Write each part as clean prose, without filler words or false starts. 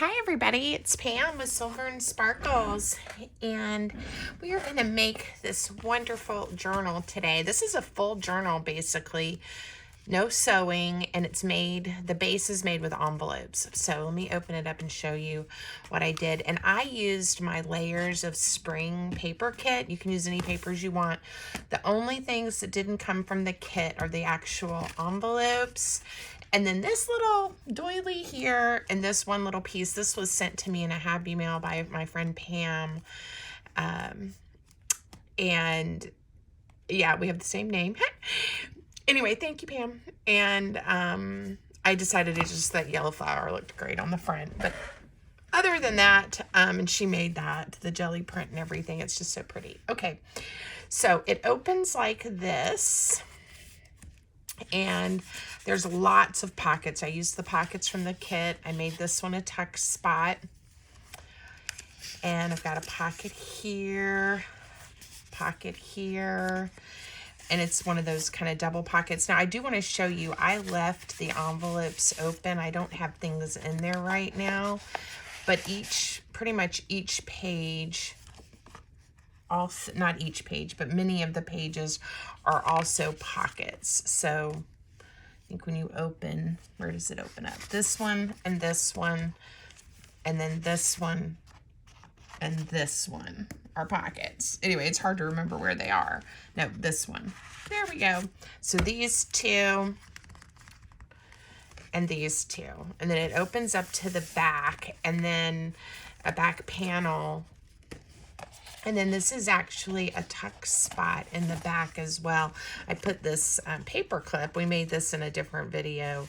Hi everybody, it's Pam with Silver and Sparkles, and we are going to make this wonderful journal today. This is a full journal basically, no sewing, and the base is made with envelopes. So let me open it up and show you what I did. And I used my Layers of Spring paper kit. You can use any papers you want. The only things that didn't come from the kit are the actual envelopes. And then this little doily here and this one little piece, this was sent to me in a happy mail by my friend Pam. And yeah, we have the same name. Anyway, thank you, Pam. And I decided to just, that yellow flower looked great on the front. But other than that, and she made that, the jelly print and everything, it's just so pretty. Okay, so it opens like this. And there's lots of pockets. I used the pockets from the kit. I made this one a tuck spot. And I've got a pocket here, and it's one of those kind of double pockets. Now, I do want to show you, I left the envelopes open. I don't have things in there right now, but pretty much each page, not each page, but many of the pages are also pockets. So I think when you open, where does it open up? This one, and then this one, and this one are pockets. Anyway, it's hard to remember where they are. No, this one. There we go. So these two and these two. And then it opens up to the back, and then a back panel. And then this is actually a tuck spot in the back as well. I put this paper clip. We made this in a different video,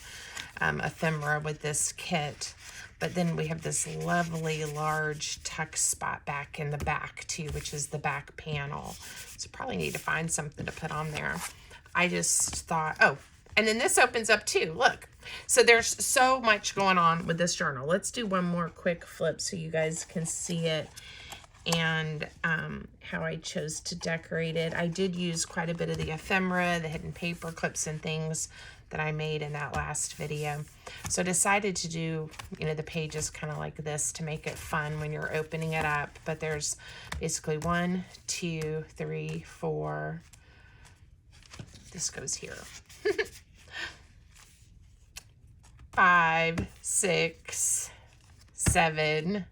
ephemera with this kit. But then we have this lovely large tuck spot back in the back too, which is the back panel. So probably need to find something to put on there. I just thought, oh, and then this opens up too, look. So there's so much going on with this journal. Let's do one more quick flip so you guys can see it and how I chose to decorate it. I did use quite a bit of the ephemera, the hidden paper clips and things that I made in that last video. So I decided to do, the pages kind of like this to make it fun when you're opening it up. But there's basically 1, 2, 3, 4. This goes here. 5, 6, 7,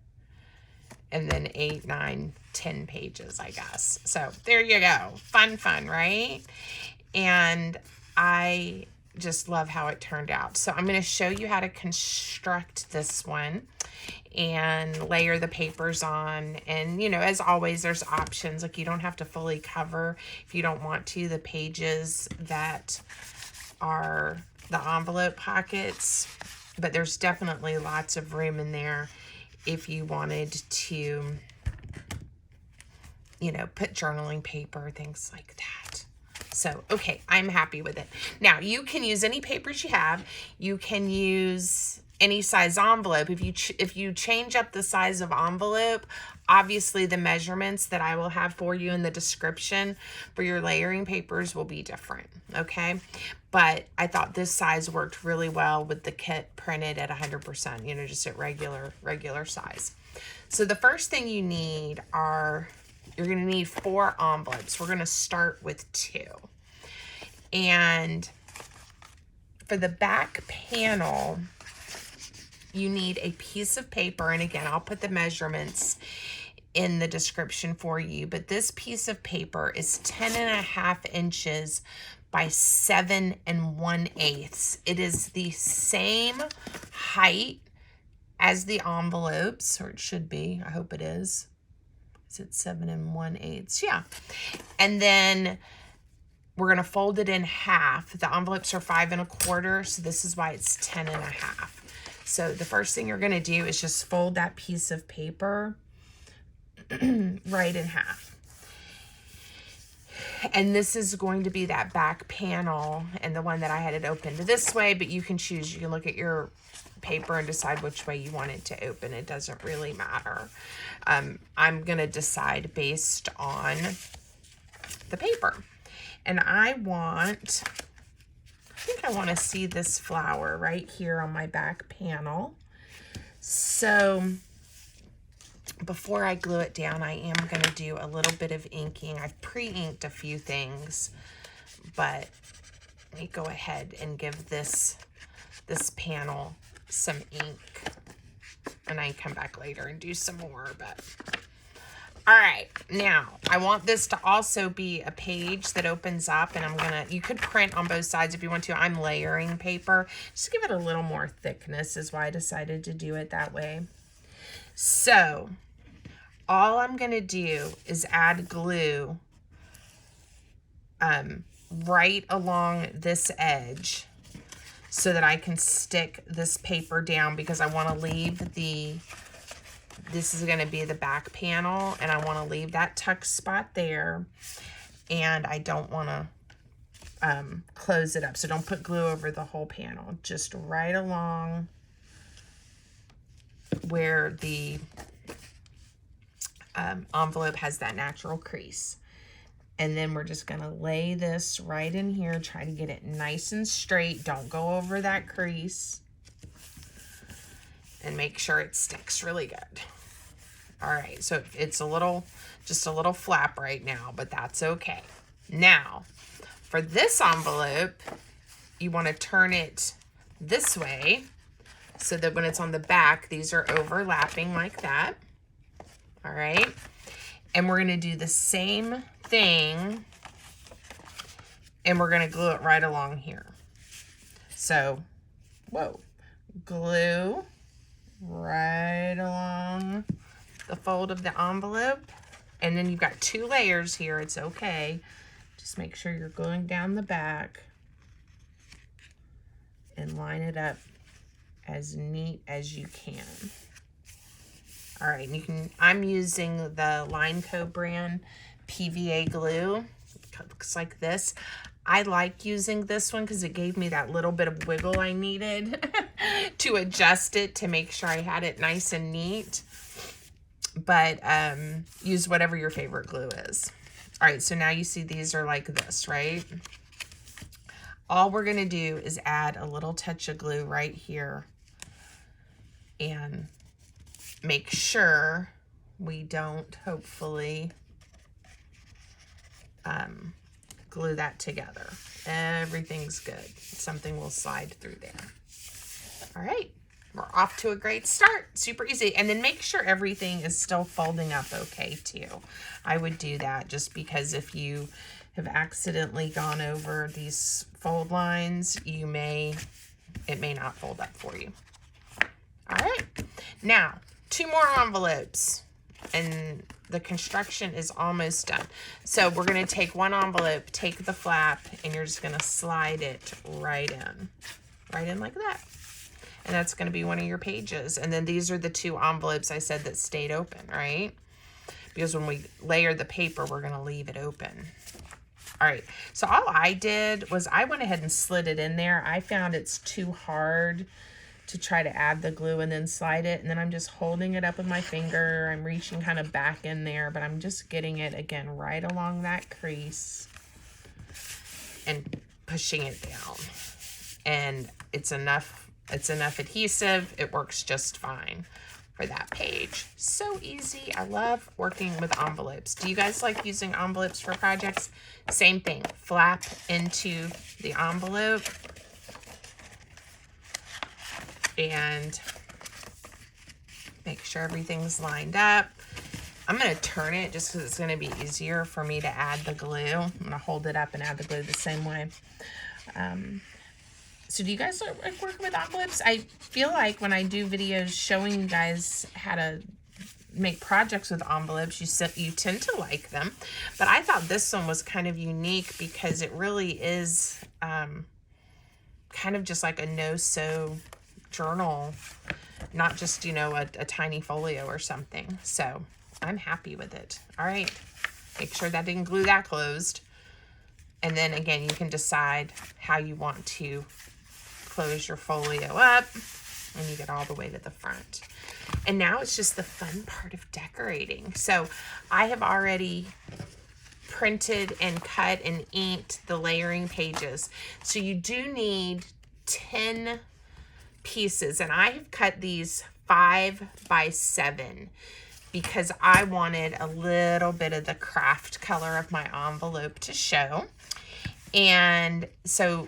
and then 8, 9, 10 pages, I guess. So there you go. Fun, right? And I just love how it turned out. So I'm going to show you how to construct this one and layer the papers on. And, as always, there's options. Like, you don't have to fully cover, if you don't want to, the pages that are the envelope pockets. But there's definitely lots of room in there if you wanted to, put journaling paper, things like that. So, okay, I'm happy with it. Now, you can use any papers you have. You can use any size envelope. If you change up the size of envelope, obviously the measurements that I will have for you in the description for your layering papers will be different, okay? But I thought this size worked really well with the kit printed at 100%, just at regular size. So the first thing you need you're going to need 4 envelopes. We're going to start with 2. And for the back panel, you need a piece of paper. And again, I'll put the measurements in the description for you. But this piece of paper is 10.5 inches by 7 1/8. It is the same height as the envelopes, or it should be. I hope it is. Is it 7 1/8? Yeah. And then we're going to fold it in half. The envelopes are 5 1/4, so this is why it's 10.5. So the first thing you're going to do is just fold that piece of paper right in half. And this is going to be that back panel, and the one that I had it opened this way, but you can choose. You can look at your paper and decide which way you want it to open. It doesn't really matter. I'm going to decide based on the paper. And I think I want to see this flower right here on my back panel. So before I glue it down, I am going to do a little bit of inking. I've pre-inked a few things, but let me go ahead and give this panel some ink, and I can come back later and do some more. But all right, now I want this to also be a page that opens up, and you could print on both sides if you want to. I'm layering paper just to give it a little more thickness, is why I decided to do it that way. So all I'm going to do is add glue right along this edge so that I can stick this paper down, because I want to leave this is going to be the back panel, and I want to leave that tuck spot there, and I don't want to close it up. So don't put glue over the whole panel, just right along where the envelope has that natural crease. And then we're just going to lay this right in here, try to get it nice and straight. Don't go over that crease, and make sure it sticks really good. All right, so it's just a little flap right now, but that's okay. Now, for this envelope, you want to turn it this way so that when it's on the back, these are overlapping like that. All right, and we're going to do the same thing, and we're going to glue it right along here. So, glue right along the fold of the envelope, and then you've got 2 layers here. It's okay. Just make sure you're gluing down the back and line it up as neat as you can. All right, and I'm using the Line Co brand PVA glue. It looks like this. I like using this one because it gave me that little bit of wiggle I needed to adjust it to make sure I had it nice and neat. But use whatever your favorite glue is. All right, so now you see these are like this, right? All we're gonna do is add a little touch of glue right here and make sure we don't, hopefully, glue that together. Everything's good. Something will slide through there. All right, we're off to a great start. Super easy. And then make sure everything is still folding up okay too. I would do that just because if you have accidentally gone over these fold lines, it may not fold up for you. All right, now 2 more envelopes and the construction is almost done. So we're going to take one envelope, take the flap, and you're just going to slide it right in like that. And that's going to be one of your pages. And then these are the 2 envelopes I said that stayed open, right? Because when we layer the paper, we're going to leave it open. All right, so all I did was I went ahead and slid it in there. I found it's too hard to try to add the glue and then slide it. And then I'm just holding it up with my finger. I'm reaching kind of back in there, but I'm just getting it, again, right along that crease and pushing it down. And it's enough adhesive. It works just fine for that page. So easy. I love working with envelopes. Do you guys like using envelopes for projects? Same thing. Flap into the envelope and make sure everything's lined up. I'm going to turn it just because it's going to be easier for me to add the glue. I'm going to hold it up and add the glue the same way. So do you guys like working with envelopes? I feel like when I do videos showing you guys how to make projects with envelopes, you tend to like them. But I thought this one was kind of unique because it really is kind of just like a no-sew journal, not just, you know, a tiny folio or something. So I'm happy with it. All right, make sure that didn't glue that closed. And then again, you can decide how you want to close your folio up, and you get all the way to the front. And now it's just the fun part of decorating. So I have already printed and cut and inked the layering pages. So you do need 10 pieces, and I have cut these 5 by 7 because I wanted a little bit of the craft color of my envelope to show. And so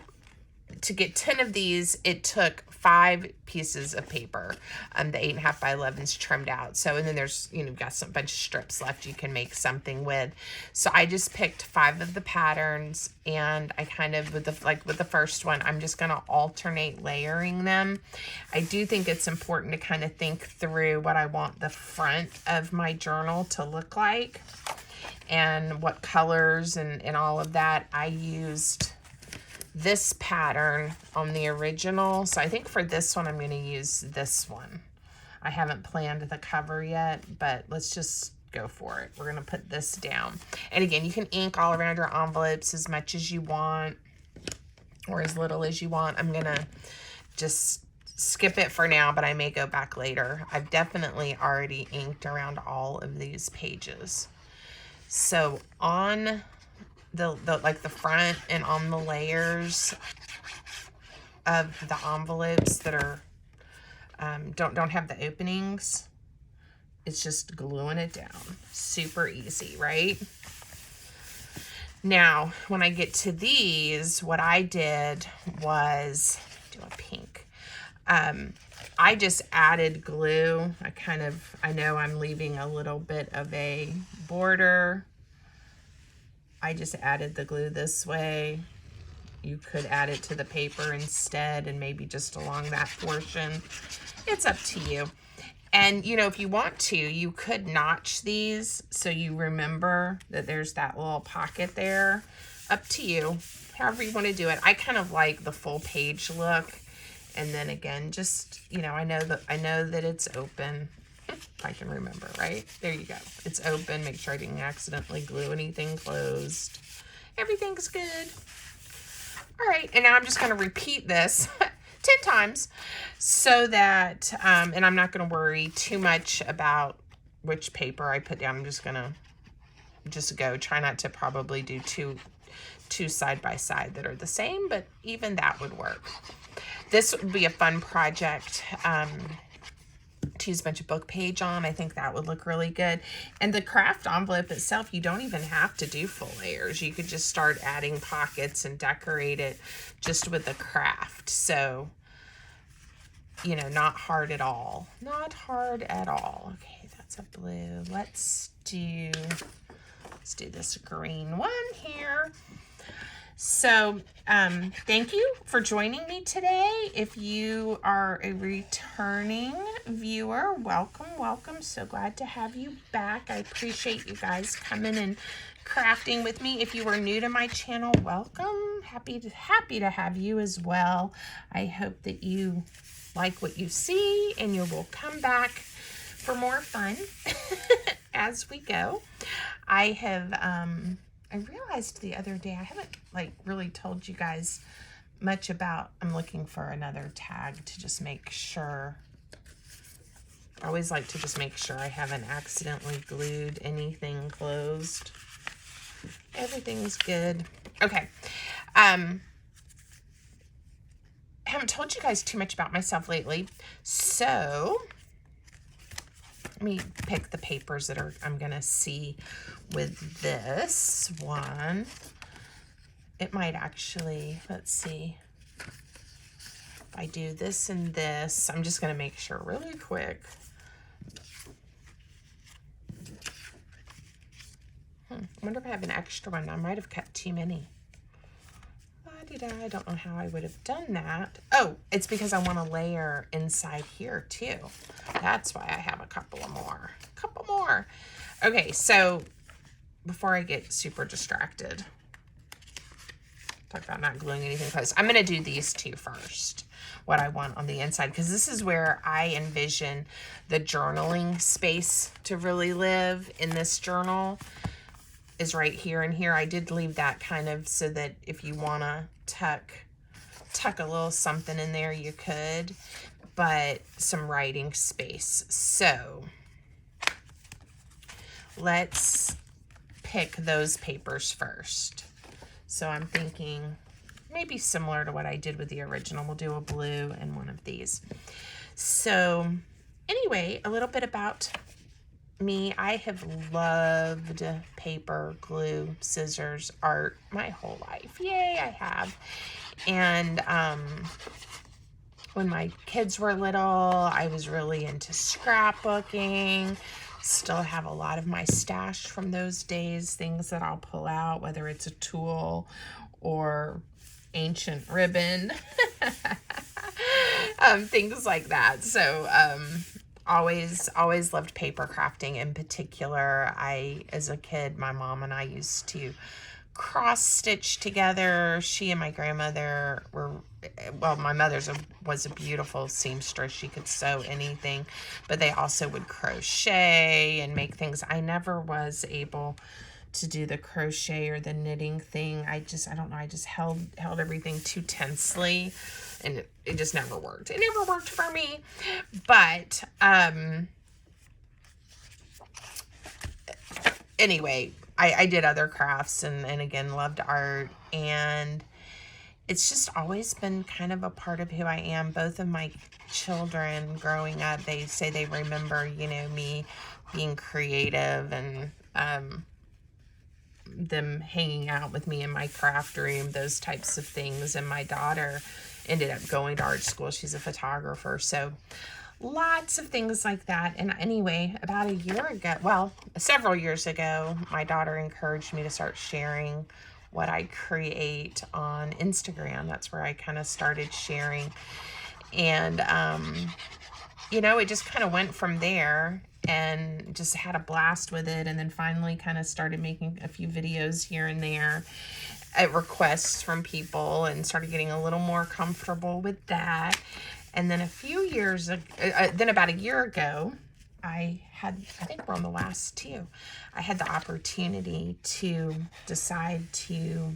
to get 10 of these, it took 5 pieces of paper. The 8.5 by 11s trimmed out. So, and then there's, you know, got some bunch of strips left you can make something with. So I just picked 5 of the patterns, and I kind of, with the first one, I'm just going to alternate layering them. I do think it's important to kind of think through what I want the front of my journal to look like and what colors and all of that. I used this pattern on the original. So I think for this one, I'm going to use this one. I haven't planned the cover yet, but let's just go for it. We're going to put this down. And again, you can ink all around your envelopes as much as you want or as little as you want. I'm going to just skip it for now, but I may go back later. I've definitely already inked around all of these pages. So on the front and on the layers of the envelopes that are don't have the openings, it's just gluing it down. Super easy, right? Now, when I get to these, what I did was do a pink. I just added glue. I know I'm leaving a little bit of a border. I just added the glue this way. You could add it to the paper instead and maybe just along that portion. It's up to you. And, you know, if you want to, you could notch these so you remember that there's that little pocket there. Up to you, however you want to do it. I kind of like the full page look. And then again, just, you know, I know that it's open. I can remember, right? There you go. It's open. Make sure I didn't accidentally glue anything closed. Everything's good. All right, and now I'm just going to repeat this 10 times so that, and I'm not going to worry too much about which paper I put down. I'm just going to go. Try not to probably do two side by side that are the same, but even that would work. This would be a fun project. To use a bunch of book page on. I think that would look really good. And the craft envelope itself, you don't even have to do full layers. You could just start adding pockets and decorate it just with the craft. So, you know, not hard at all. Not hard at all. Okay, that's a blue. Let's do this green one here. So, thank you for joining me today. If you are a returning viewer, welcome, welcome. So glad to have you back. I appreciate you guys coming and crafting with me. If you are new to my channel, welcome. Happy to have you as well. I hope that you like what you see and you will come back for more fun as we go. I realized the other day, I haven't really told you guys much about, I'm looking for another tag to just make sure. I always like to just make sure I haven't accidentally glued anything closed. Everything's good. Okay. I haven't told you guys too much about myself lately. So let me pick the papers that I'm going to see with this one. It might actually, let's see. If I do this and this, I'm just going to make sure really quick. I wonder if I have an extra one. I might have kept too many. I don't know how I would have done that. Oh, it's because I want to layer inside here too. That's why I have a couple more. Okay, so before I get super distracted, talk about not gluing anything close. I'm going to do these two first, what I want on the inside, because this is where I envision the journaling space to really live in this journal, is right here and here. I did leave that kind of so that if you want to tuck a little something in there, you could, but some writing space. So let's pick those papers first. So I'm thinking maybe similar to what I did with the original. We'll do a blue and one of these. So anyway, a little bit about me. I have loved paper, glue, scissors, art my whole life. Yay, I have. And when my kids were little, I was really into scrapbooking. Still have a lot of my stash from those days, things that I'll pull out, whether it's a tool or ancient ribbon, things like that. So always loved paper crafting. In particular, as a kid, my mom and I used to cross stitch together. She and my grandmother were, well, my mother's was a beautiful seamstress. She could sew anything, but they also would crochet and make things. I never was able to do the crochet or the knitting thing. I don't know. I just held everything too tensely, and it just never worked. It never worked for me. But anyway, I did other crafts and again, loved art. And it's just always been kind of a part of who I am. Both of my children growing up, they say they remember, me being creative and them hanging out with me in my craft room, those types of things. And my daughter ended up going to art school. She's a photographer. So lots of things like that. And anyway, about a year ago, well, several years ago, my daughter encouraged me to start sharing what I create on Instagram. That's where I kind of started sharing. And, it just kind of went from there, and just had a blast with it. And then finally kind of started making a few videos here and there at requests from people, and started getting a little more comfortable with that. And then then about a year ago, I think we're on the last two, I had the opportunity to decide to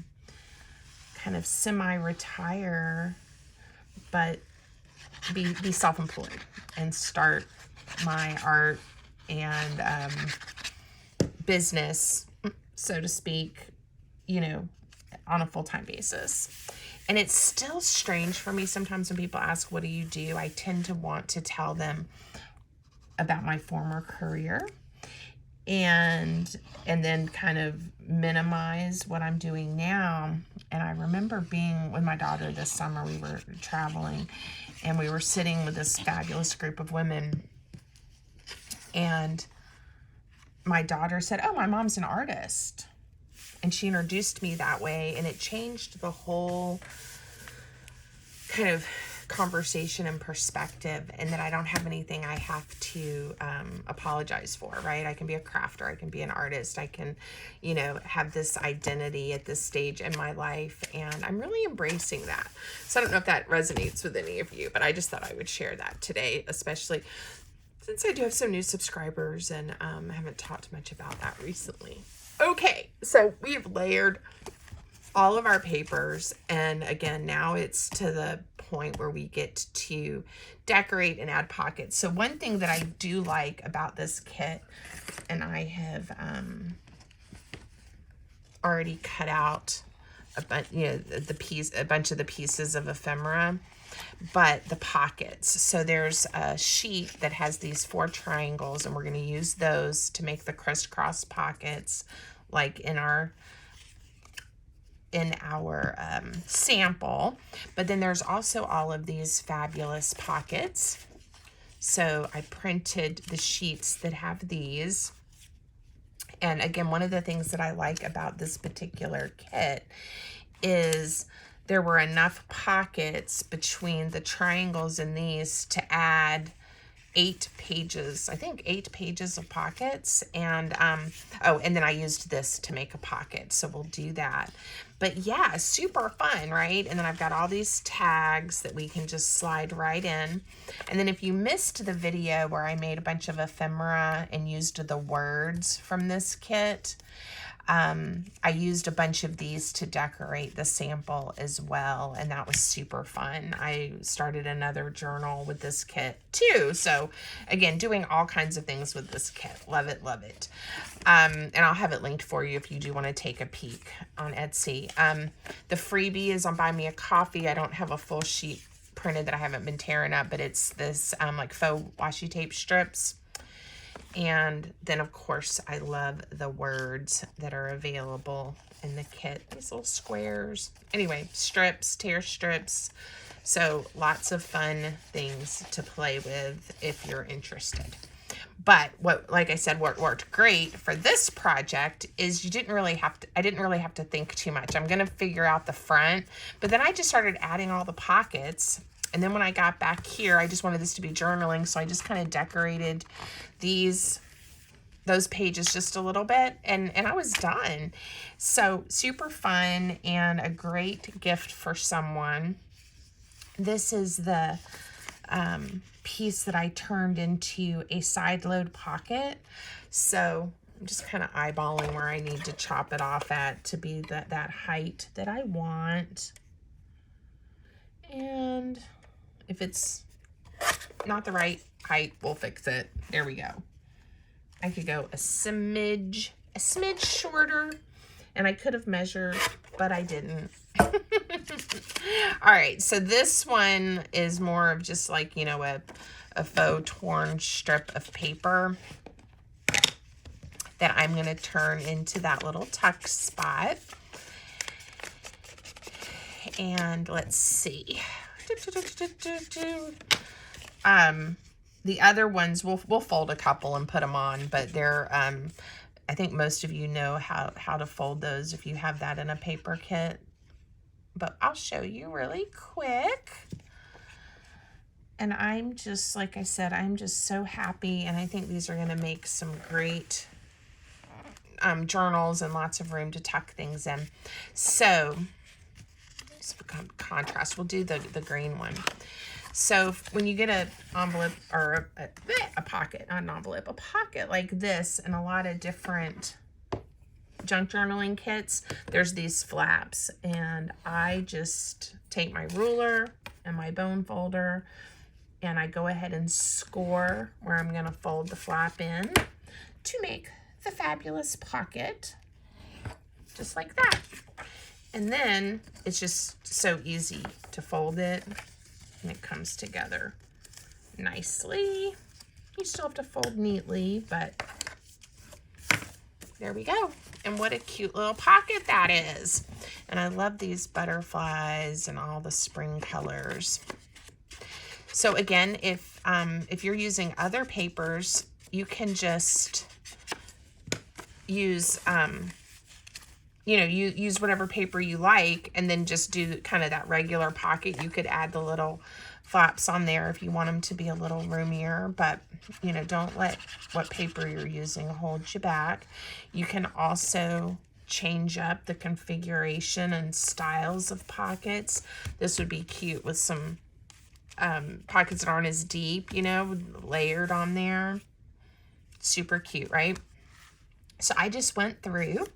kind of semi-retire, but be self-employed and start my art and business, so to speak, on a full-time basis. And it's still strange for me sometimes when people ask, what do you do? I tend to want to tell them about my former career and then kind of minimize what I'm doing now. And I remember being with my daughter this summer, we were traveling, and we were sitting with this fabulous group of women. And my daughter said, "Oh, my mom's an artist." And she introduced me that way, and it changed the whole kind of conversation and perspective, and that I don't have anything I have to apologize for, right? I can be a crafter, I can be an artist, I can, have this identity at this stage in my life, and I'm really embracing that. So I don't know if that resonates with any of you, but I just thought I would share that today, especially since I do have some new subscribers, and I haven't talked much about that recently. Okay, so we've layered all of our papers, and again, now it's to the point where we get to decorate and add pockets. So one thing that I do like about this kit, and I have already cut out a bunch of the pieces of ephemera, but the pockets. So there's a sheet that has these 4 triangles, and we're going to use those to make the crisscross pockets, like in our sample. But then there's also all of these fabulous pockets. So I printed the sheets that have these. And again, one of the things that I like about this particular kit is there were enough pockets between the triangles in these to add 8 pages, I think 8 pages of pockets. And and then I used this to make a pocket, so we'll do that. But yeah, super fun, right? And then I've got all these tags that we can just slide right in. And then if you missed the video where I made a bunch of ephemera and used the words from this kit, I used a bunch of these to decorate the sample as well, and that was super fun. I started another journal with this kit too. So again, doing all kinds of things with this kit. Love it, love it. And I'll have it linked for you if you do want to take a peek on Etsy. The freebie is on Buy Me a Coffee. I don't have a full sheet printed that I haven't been tearing up, but it's this like faux washi tape strips. And then of course I love the words that are available in the kit, these little squares. Anyway, strips, tear strips. So lots of fun things to play with if you're interested. But what, like I said, what worked great for this project is I didn't really have to think too much. I'm going to figure out the front, but then I just started adding all the pockets. And then when I got back here, I just wanted this to be journaling. So I just kind of decorated those pages just a little bit, and I was done. So super fun and a great gift for someone. This is the piece that I turned into a side load pocket. So I'm just kind of eyeballing where I need to chop it off at to be that height that I want. And if it's not the right height, we'll fix it. There we go. I could go a smidge shorter, and I could have measured, but I didn't. All right, so this one is more of just like, you know, a faux torn strip of paper that I'm going to turn into that little tuck spot. And let's see. The other ones, we'll fold a couple and put them on, but they're, I think most of you know how to fold those if you have that in a paper kit. But I'll show you really quick. And I'm just, like I said, I'm just so happy. And I think these are going to make some great journals and lots of room to tuck things in. So, contrast, we'll do the green one. So when you get an envelope or a pocket, not an envelope, a pocket like this and a lot of different junk journaling kits, there's these flaps, and I just take my ruler and my bone folder and I go ahead and score where I'm going to fold the flap in to make the fabulous pocket, just like that. And then it's just so easy to fold it, and it comes together nicely. You still have to fold neatly, but there we go. And what a cute little pocket that is. And I love these butterflies and all the spring colors. So again, if you're using other papers, you can just use, you know, you use whatever paper you like, and then just do kind of that regular pocket. You could add the little flaps on there if you want them to be a little roomier, but you know, don't let what paper you're using hold you back. You can also change up the configuration and styles of pockets. This would be cute with some pockets that aren't as deep, you know, layered on there. Super cute, right? So I just went through,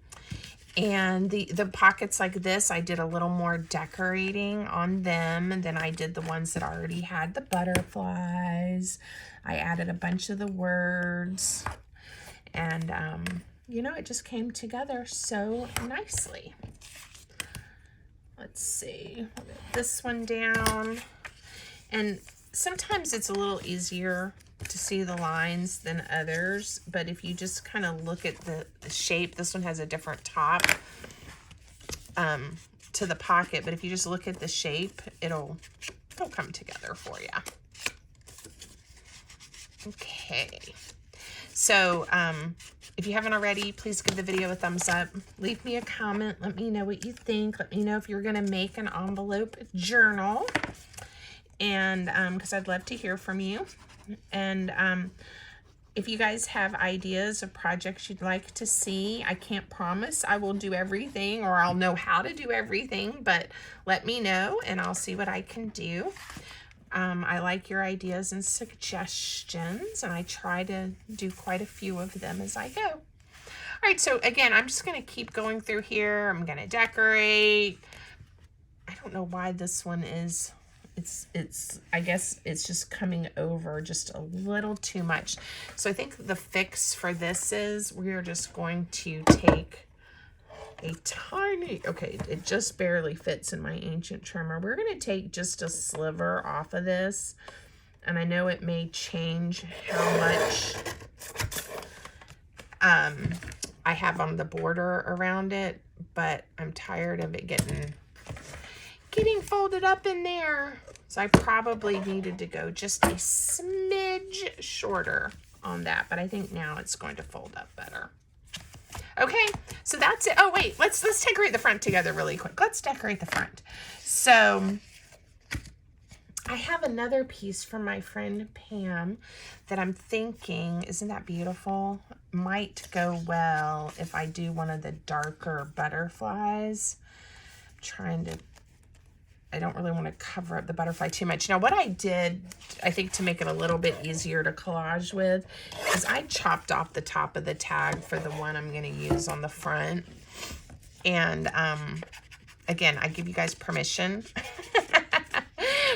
and the pockets like this, I did a little more decorating on them, and then I did the ones that already had the butterflies. I added a bunch of the words, and you know, it just came together so nicely. Let's see, we'll get this one down, and sometimes it's a little easier to see the lines than others, but if you just kind of look at the shape, this one has a different top to the pocket, but if you just look at the shape, it'll come together for you. Okay, so if you haven't already, please give the video a thumbs up, leave me a comment, let me know what you think, let me know if you're gonna make an envelope journal, and because I'd love to hear from you. And if you guys have ideas of projects you'd like to see, I can't promise I will do everything or I'll know how to do everything, but let me know and I'll see what I can do. I like your ideas and suggestions, and I try to do quite a few of them as I go. All right, so again, I'm just going to keep going through here. I'm going to decorate. I don't know why this one is... I guess it's just coming over just a little too much. So I think the fix for this is we're just going to take a tiny, okay, it just barely fits in my ancient trimmer. We're going to take just a sliver off of this. And I know it may change how much I have on the border around it, but I'm tired of it getting folded up in there. So I probably needed to go just a smidge shorter on that, but I think now it's going to fold up better. Okay, so that's it. Oh wait, let's decorate the front together really quick. Let's decorate the front. So I have another piece from my friend Pam that I'm thinking, isn't that beautiful? Might go well if I do one of the darker butterflies. I'm trying to, I don't really want to cover up the butterfly too much. Now what I did, I think to make it a little bit easier to collage with, is I chopped off the top of the tag for the one I'm going to use on the front. And again, I give you guys permission.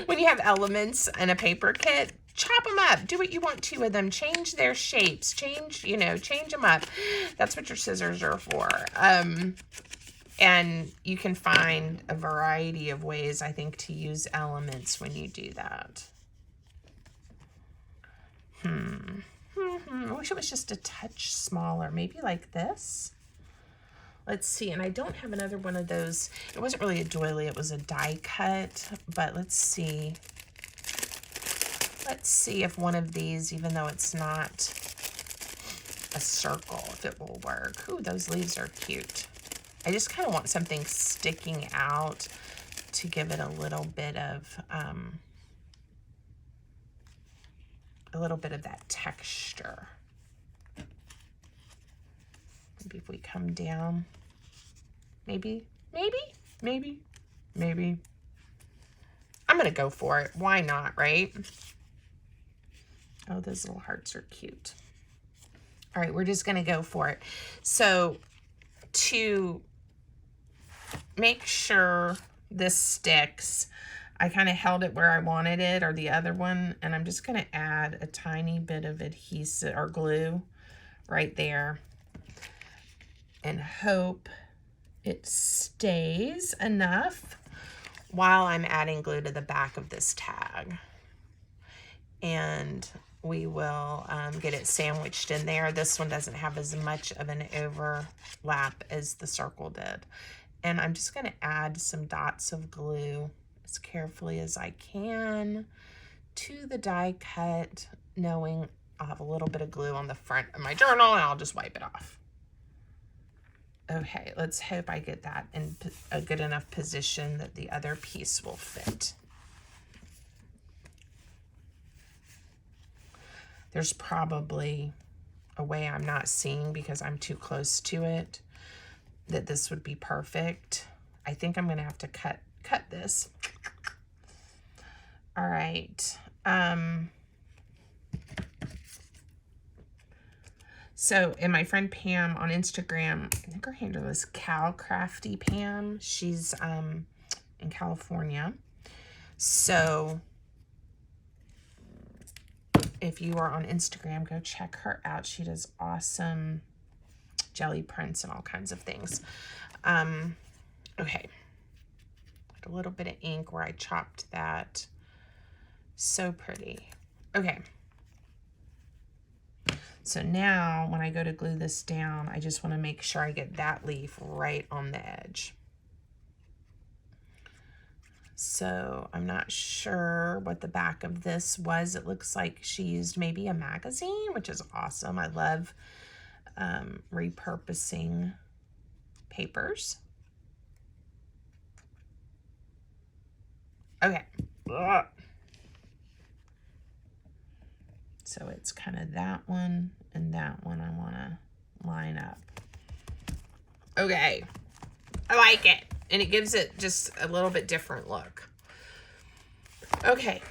When you have elements in a paper kit, chop them up. Do what you want to with them. Change their shapes. Change them up. That's what your scissors are for. And you can find a variety of ways, I think, to use elements when you do that. I wish it was just a touch smaller. Maybe like this. Let's see, and I don't have another one of those. It wasn't really a doily, it was a die cut, but let's see. Let's see if one of these, even though it's not a circle, if it will work. Ooh, those leaves are cute. I just kind of want something sticking out to give it a little bit of that texture. Maybe if we come down, maybe. I'm gonna go for it. Why not, right? Oh, those little hearts are cute. All right, we're just gonna go for it. So to make sure this sticks, I kind of held it where I wanted it, or the other one, and I'm just gonna add a tiny bit of adhesive or glue right there, and hope it stays enough while I'm adding glue to the back of this tag. And we will get it sandwiched in there. This one doesn't have as much of an overlap as the circle did. And I'm just going to add some dots of glue as carefully as I can to the die cut, knowing I'll have a little bit of glue on the front of my journal and I'll just wipe it off. Okay, let's hope I get that in a good enough position that the other piece will fit. There's probably a way I'm not seeing because I'm too close to it that this would be perfect. I think I'm gonna have to cut this. All right. So, and my friend Pam on Instagram, I think her handle is Crafty Pam. She's in California. So if you are on Instagram, go check her out. She does awesome jelly prints and all kinds of things. Okay. A little bit of ink where I chopped that. So pretty. Okay. So now when I go to glue this down, I just want to make sure I get that leaf right on the edge. So I'm not sure what the back of this was. It looks like she used maybe a magazine, which is awesome. I love repurposing papers. Okay. Ugh. So it's kind of that one and that one I want to line up. Okay. I like it. And it gives it just a little bit different look. Okay.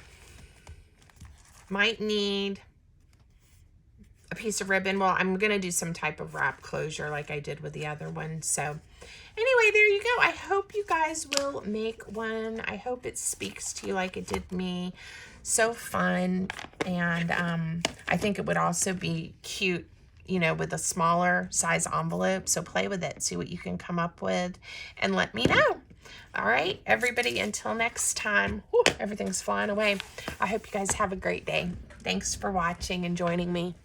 Might need a piece of ribbon. Well, I'm going to do some type of wrap closure like I did with the other one. So anyway, there you go. I hope you guys will make one. I hope it speaks to you like it did me. So fun. And I think it would also be cute you know, with a smaller size envelope. So play with it, see what you can come up with, and let me know. All right, everybody, until next time. Whew, everything's flying away. I hope you guys have a great day. Thanks for watching and joining me.